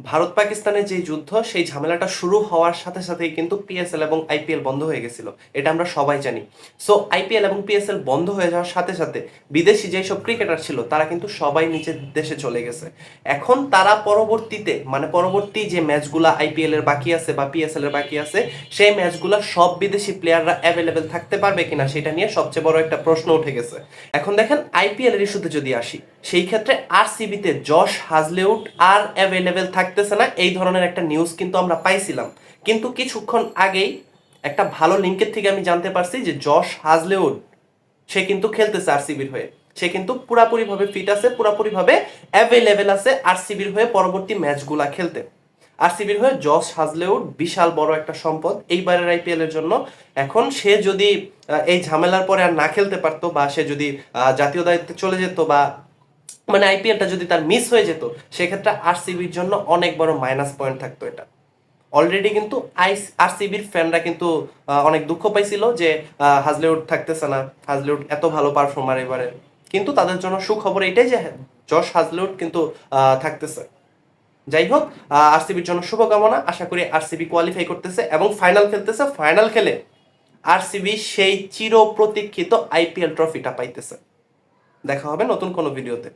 ভারত পাকিস্তানের যে যুদ্ধ সেই ঝামেলাটা শুরু হওয়ার সাথে সাথেই কিন্তু পিএসএল এবং আইপিএল বন্ধ হয়ে গেছিল। এটা আমরা সবাই জানি। সো আইপিএল এবং পিএসএল বন্ধ হয়ে যাওয়ার সাথে সাথে বিদেশি যেই সব ক্রিকেটার ছিল তারা কিন্তু সবাই নিচের দেশে চলে গেছে। এখন তারা পরবর্তীতে পরবর্তী যে ম্যাচগুলা আইপিএল এর বাকি আছে বা পিএসএল এর বাকি আছে সেই ম্যাচগুলা সব বিদেশি প্লেয়াররা অ্যাভেলেবেল থাকতে পারবে কিনা সেটা নিয়ে সবচেয়ে বড় একটা প্রশ্ন উঠে গেছে। এখন দেখেন আইপিএল এর ইস্যুতে যদি আসি, সেই ক্ষেত্রে আরসিবিতে জশ হাজলেউড আর অ্যাভেলেবেল থাকতেছে না, এই ধরনের একটা নিউজ কিন্তু আমরা পাইছিলাম। কিন্তু কিছুক্ষণ আগেই একটা ভালো লিঙ্কের থেকে আমি জানতে পারছি যে জশ হাজলেউড সে কিন্তু খেলতেছে আরসিবির হয়ে। সে কিন্তু পুরাপুরিভাবে ফিট আছে, পুরাপুরিভাবে অ্যাভেলেবেল আছে আরসিবির হয়ে পরবর্তী ম্যাচগুলা খেলতে। আরসিবির হয়ে জশ হাজলেউড বিশাল বড় একটা সম্পদ এইবারের আইপিএল এর জন্য। এখন সে যদি এই ঝামেলার পরে আর না খেলতে পারতো বা সে যদি জাতীয় দায়িত্বে চলে যেত বা আইপিএলটা যদি তার মিস হয়ে যেত, সেক্ষেত্রে আরসিবির জন্য অনেক বড় মাইনাস পয়েন্ট থাকতো এটা। অলরেডি কিন্তু আরসিবির ফ্যানরা কিন্তু অনেক দুঃখ পাইছিল যে হাজলেউড থাকতেছে না, হাজলেউড এত ভালো পারফর্মার এবারে। কিন্তু তাদের জন্য সুখবর এটাই যে জশ হাজলেউড কিন্তু থাকতেছে। যাই হোক, আরসিবির জন্য শুভকামনা। আশা করি আরসিবি কোয়ালিফাই করতেছে এবং ফাইনাল খেলতেছে। ফাইনাল খেলে আরসিবি সেই চির প্রতীক্ষিত আইপিএল ট্রফিটা পাইতেছে। দেখা হবে নতুন কোনো ভিডিওতে।